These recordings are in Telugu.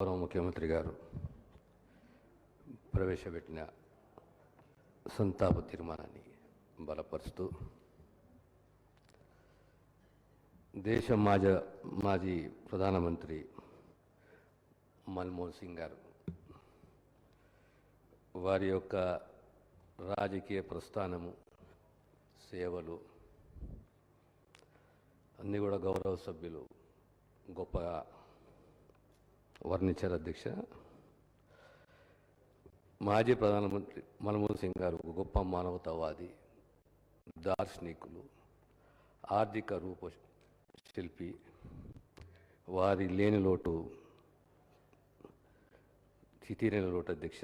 గౌరవ ముఖ్యమంత్రి గారు ప్రవేశపెట్టిన సంతాప తీర్మానాన్ని బలపరుస్తూ దేశ మాజీ ప్రధానమంత్రి మన్మోహన్ సింగ్ గారు వారి యొక్క రాజకీయ ప్రస్థానము సేవలు అన్నీ కూడా గౌరవ సభ్యులు గొప్పగా వర్ణించారు. అధ్యక్ష, మాజీ ప్రధానమంత్రి మన్మోహన్ సింగ్ గారు గొప్ప మానవతావాది, దార్శనికులు, ఆర్థిక రూపశిల్పి. వారి లేని లోటు తీరని లోటు. అధ్యక్ష,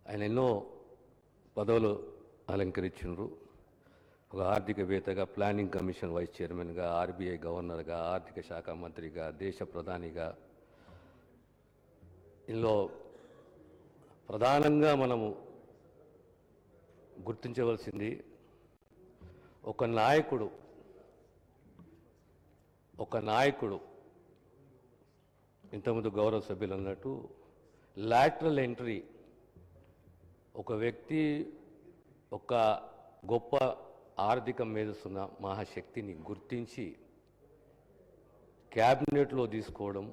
ఆయన ఎన్నో పదవులు అలంకరించారు. ఒక ఆర్థికవేత్తగా, ప్లానింగ్ కమిషన్ వైస్ చైర్మన్గా, ఆర్బీఐ గవర్నర్గా, ఆర్థిక శాఖ మంత్రిగా, దేశ ప్రధానిగా. ఇందులో ప్రధానంగా మనము గుర్తించవలసింది ఒక నాయకుడు ఇంతకుముందు గౌరవ సభ్యులు అన్నట్టు లాటరల్ ఎంట్రీ. ఒక వ్యక్తి ఒక గొప్ప ఆర్థిక మేధస్సున్న మహాశక్తిని గుర్తించి క్యాబినెట్లో తీసుకోవడం,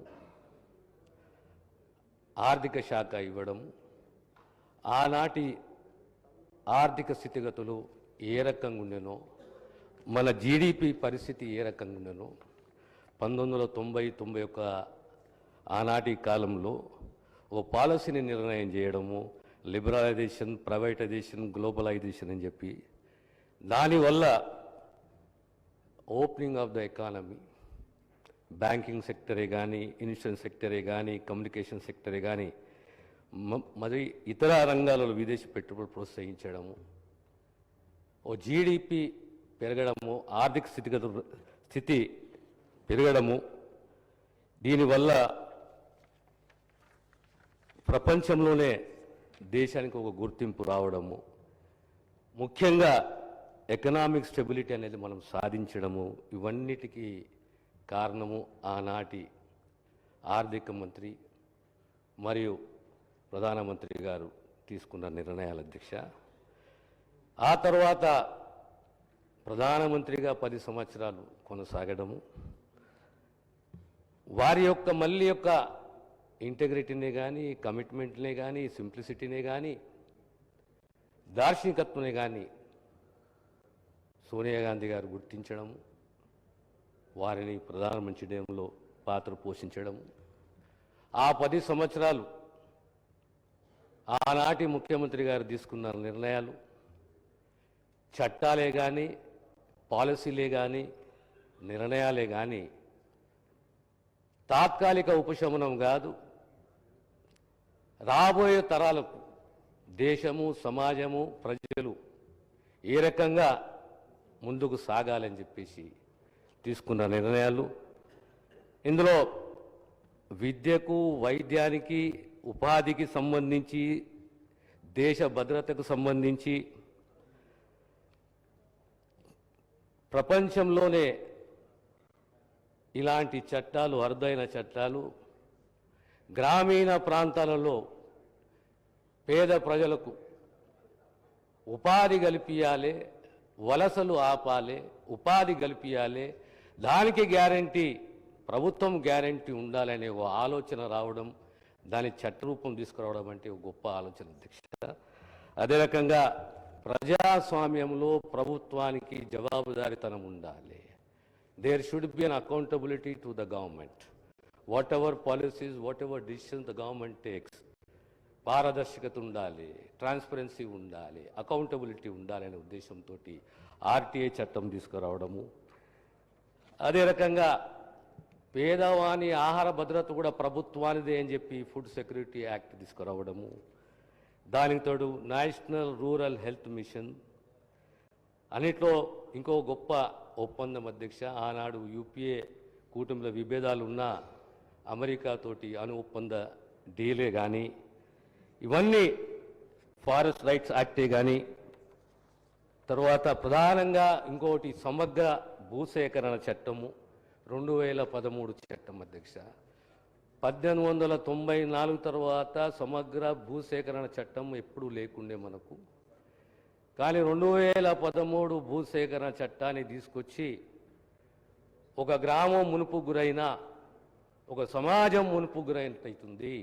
ఆర్థిక శాఖ ఇవ్వడం, ఆనాటి ఆర్థిక స్థితిగతులు ఏ రకంగా ఉండేనో, మన జీడిపి పరిస్థితి ఏ రకంగా ఉండేనో 1990-91 ఆనాటి కాలంలో ఓ పాలసీని నిర్ణయం చేయడము, లిబరలైజేషన్, ప్రైవేటైజేషన్, గ్లోబలైజేషన్ అని చెప్పి దానివల్ల opening of the economy, banking సెక్టరే కానీ, ఇన్సూరెన్స్ సెక్టరే కానీ, కమ్యూనికేషన్ సెక్టరే కానీ, మరి ఇతర రంగాలలో విదేశీ పెట్టుబడులు ప్రోత్సహించడము, ఓ జీడిపి పెరగడము, ఆర్థిక స్థితి పెరగడము, దీనివల్ల ప్రపంచంలోనే దేశానికి ఒక గుర్తింపు రావడము, ముఖ్యంగా ఎకనామిక్ స్టెబిలిటీ అనేది మనం సాధించడము, ఇవన్నిటికీ కారణము ఆనాటి ఆర్థిక మంత్రి మరియు ప్రధానమంత్రి గారు తీసుకున్న నిర్ణయాలు. అధ్యక్ష, ఆ తర్వాత ప్రధానమంత్రిగా 10 సంవత్సరాలు కొనసాగడము, వారి యొక్క మళ్ళీ యొక్క ఇంటెగ్రిటీనే కానీ, కమిట్మెంట్నే కానీ, సింప్లిసిటీనే కానీ, దార్శనికత్వమే కానీ సోనియా గాంధీ గారు గుర్తించడం, వారిని ప్రధానమంత్రి చేయడంలో పాత్ర పోషించడం, ఆ 10 సంవత్సరాలు ఆనాటి ముఖ్యమంత్రి గారు తీసుకున్న నిర్ణయాలు, చట్టాలే కానీ, పాలసీలే కానీ, నిర్ణయాలే కానీ తాత్కాలిక ఉపశమనం కాదు, రాబోయే తరాలకు దేశము, సమాజము, ప్రజలు ఏ రకంగా ముందుకు సాగాలని చెప్పేసి తీసుకున్న నిర్ణయాలు. ఇందులో విద్యకు, వైద్యానికి, ఉపాధికి సంబంధించి, దేశ భద్రతకు సంబంధించి ప్రపంచంలోనే ఇలాంటి చట్టాలు, అరుదైన చట్టాలు గ్రామీణ ప్రాంతాలలో పేద ప్రజలకు ఉపాధి కల్పించాలి, వలసలు ఆపాలి, ఉపాధి కల్పించాలి, దానికి గ్యారంటీ, ప్రభుత్వం గ్యారంటీ ఉండాలనే ఓ ఆలోచన రావడం, దాని చట్టరూపం తీసుకురావడం అంటే ఒక గొప్ప ఆలోచన. అధ్యక్ష, అదే రకంగా ప్రజాస్వామ్యంలో ప్రభుత్వానికి జవాబుదారీతనం ఉండాలి. There should be an accountability to the government. Whatever policies, whatever decisions the government takes, పారదర్శకత ఉండాలి, ట్రాన్స్పరెన్సీ ఉండాలి, అకౌంటబిలిటీ ఉండాలనే ఉద్దేశంతో ఆర్టీఐ చట్టం తీసుకురావడము, అదే రకంగా పేదవాని ఆహార భద్రత కూడా ప్రభుత్వానిదే అని చెప్పి ఫుడ్ సెక్యూరిటీ యాక్ట్ తీసుకురావడము, దానికి తోడు నేషనల్ రూరల్ హెల్త్ మిషన్. అన్నిట్లో ఇంకో గొప్ప ఒప్పందం. అధ్యక్ష, ఆనాడు యూపీఏ కూటమిలో విభేదాలు ఉన్న అమెరికాతోటి అణు ఒప్పంద డీలే కానీ, ఇవన్నీ ఫారెస్ట్ రైట్స్ యాక్టే కానీ, తర్వాత ప్రధానంగా ఇంకోటి సమగ్ర భూసేకరణ చట్టము 2013 చట్టం. అధ్యక్ష, 1894 తర్వాత సమగ్ర భూసేకరణ చట్టం ఎప్పుడూ లేకుండే మనకు. కానీ 2013 భూసేకరణ చట్టాన్ని తీసుకొచ్చి ఒక గ్రామం మునుపు గురైన, ఒక సమాజం మునుపు గురైనట్లయితుంది.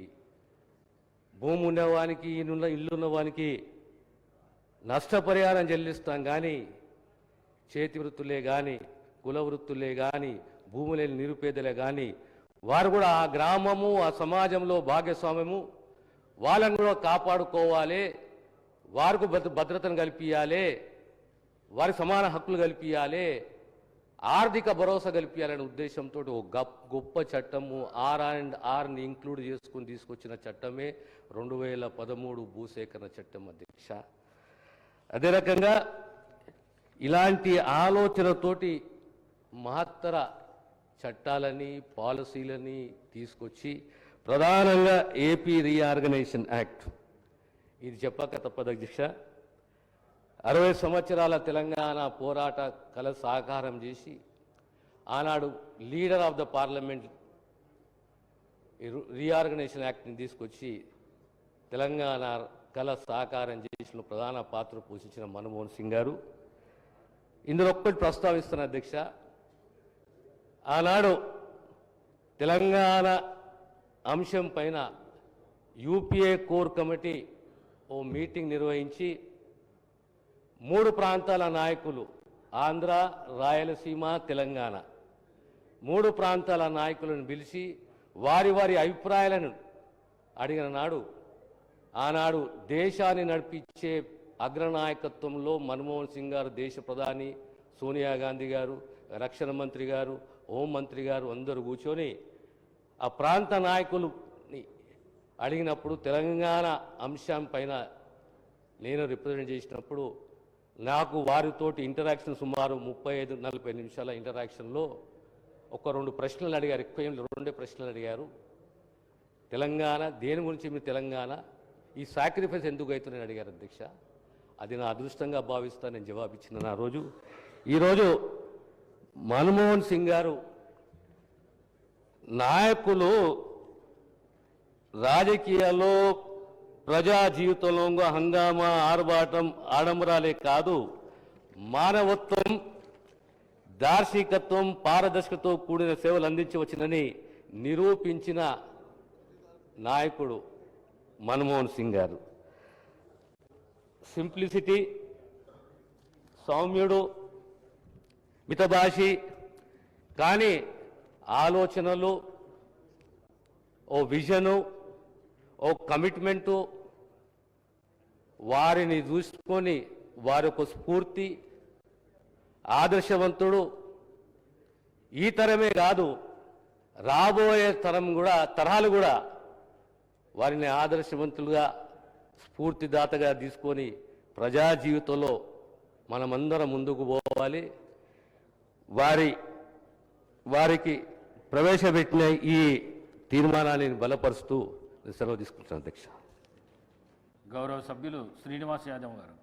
భూమి ఉన్నవానికి, ఇల్లున్నవానికి నష్టపరిహారం చెల్లిస్తాం. కానీ చేతి వృత్తులే కానీ, కుల వృత్తులే కానీ, భూమి లేని నిరుపేదలే కానీ వారు కూడా ఆ గ్రామము, ఆ సమాజంలో భాగస్వామ్యము, వాళ్ళని కూడా కాపాడుకోవాలి, వారికి భద్రతను కల్పించాలి, వారి సమాన హక్కులు కల్పించాలి, ఆర్థిక భరోసా కల్పించాలనే ఉద్దేశంతో ఒక గొప్ప చట్టము ఆర్ని ఇంక్లూడ్ చేసుకుని తీసుకొచ్చిన చట్టమే 2013 భూసేకరణ చట్టం అధ్యక్ష. అదే రకంగా ఇలాంటి ఆలోచనతోటి మహత్తర చట్టాలని, పాలసీలని తీసుకొచ్చి ప్రధానంగా ఏపీ రీఆర్గనైజేషన్ యాక్ట్, ఇది చెప్పక తప్పదు అధ్యక్ష. 60 సంవత్సరాల తెలంగాణ పోరాట కల సాకారం చేసి ఆనాడు leader of the parliament reorganization యాక్ట్ని తీసుకొచ్చి తెలంగాణ కల సాకారం చేసిన ప్రధాన పాత్ర పోషించిన మన్మోహన్ సింగ్ గారు. ఇందులో ఒక్కటి ప్రస్తావిస్తున్న అధ్యక్ష, ఆనాడు తెలంగాణ అంశం పైన యూపీఏ కోర్ కమిటీ ఓ మీటింగ్ నిర్వహించి 3 ప్రాంతాల నాయకులు, ఆంధ్ర, రాయలసీమ, తెలంగాణ 3 ప్రాంతాల నాయకులను పిలిచి వారి వారి అభిప్రాయాలను అడిగిన నాడు, ఆనాడు దేశాన్ని నడిపించే అగ్రనాయకత్వంలో మన్మోహన్ సింగ్ గారు, దేశ ప్రధాని సోనియా గాంధీ గారు, రక్షణ మంత్రి గారు, హోంమంత్రి గారు అందరూ కూర్చొని ఆ ప్రాంత నాయకులని అడిగినప్పుడు తెలంగాణ అంశం పైన నేను రిప్రజెంట్ చేసినప్పుడు నాకు వారితోటి ఇంటరాక్షన్ సుమారు 35-40 నిమిషాల ఇంటరాక్షన్లో ఒక 2 ప్రశ్నలు అడిగారు. ఎక్కువ 2 ప్రశ్నలు అడిగారు. తెలంగాణ దేని గురించి, మీరు తెలంగాణ ఈ సాక్రిఫైస్ ఎందుకు అవుతుందని అడిగారు అధ్యక్ష. అది నా అదృష్టంగా భావిస్తా నేను జవాబిచ్చిన నా రోజు. ఈరోజు మన్మోహన్ సింగ్ గారు నాయకులు రాజకీయాల్లో, ప్రజా జీవితంలో హంగామా, ఆర్భాటం, ఆడంబరాలే కాదు, మానవత్వం, దార్శనికత్వం, పారదర్శకతో కూడిన సేవలు అందించవచ్చునని నిరూపించిన నాయకుడు మన్మోహన్ సింగ్ గారు. సింప్లిసిటీ, సౌమ్యుడు, మితభాషి, కానీ ఆలోచనలు, ఓ విజను, ఓ కమిట్మెంటు, వారిని చూసుకొని వారి ఒక స్ఫూర్తి, ఆదర్శవంతుడు. ఈ తరమే కాదు, రాబోయే తరాలు కూడా వారిని ఆదర్శవంతులుగా, స్ఫూర్తిదాతగా తీసుకొని ప్రజా జీవితంలో మనమందరం ముందుకు పోవాలి. వారికి ప్రవేశపెట్టిన ఈ తీర్మానాన్ని బలపరుస్తూ సెలవు తీసుకుంటున్నాను అధ్యక్ష. గౌరవ సభ్యులు శ్రీనివాస్ యాదవ్ గారు.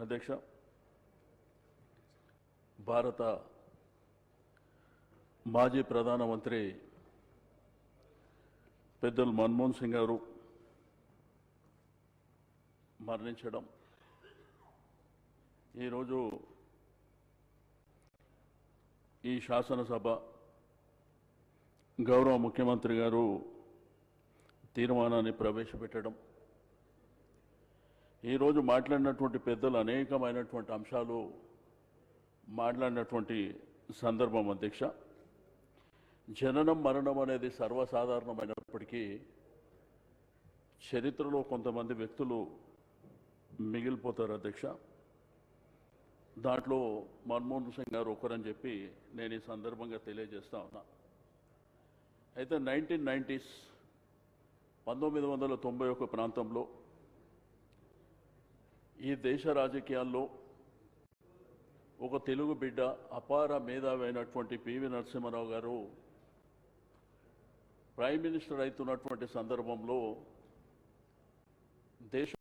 అధ్యక్ష, భారత మాజీ ప్రధానమంత్రి పెద్దలు మన్మోహన్ సింగ్ గారు మరణించడం, ఈరోజు ఈ శాసనసభ గౌరవ ముఖ్యమంత్రి గారు తీర్మానాన్ని ప్రవేశపెట్టడం, ఈరోజు మాట్లాడినటువంటి పెద్దలు అనేకమైనటువంటి అంశాలు మాట్లాడినటువంటి సందర్భం అధ్యక్ష. జననం మరణం అనేది సర్వసాధారణమైనప్పటికీ చరిత్రలో కొంతమంది వ్యక్తులు మిగిలిపోతారు అధ్యక్ష. దాంట్లో మన్మోహన్ సింగ్ గారు ఒకరని చెప్పి నేను ఈ సందర్భంగా తెలియజేస్తా ఉన్నా. అయితే 1990s 1991 ప్రాంతంలో ఈ దేశ రాజకీయాల్లో ఒక తెలుగు బిడ్డ, అపార మేధావి అయినటువంటి పివి నరసింహారావు గారు ప్రైమ్ మినిస్టర్ అవుతున్నటువంటి సందర్భంలో దేశ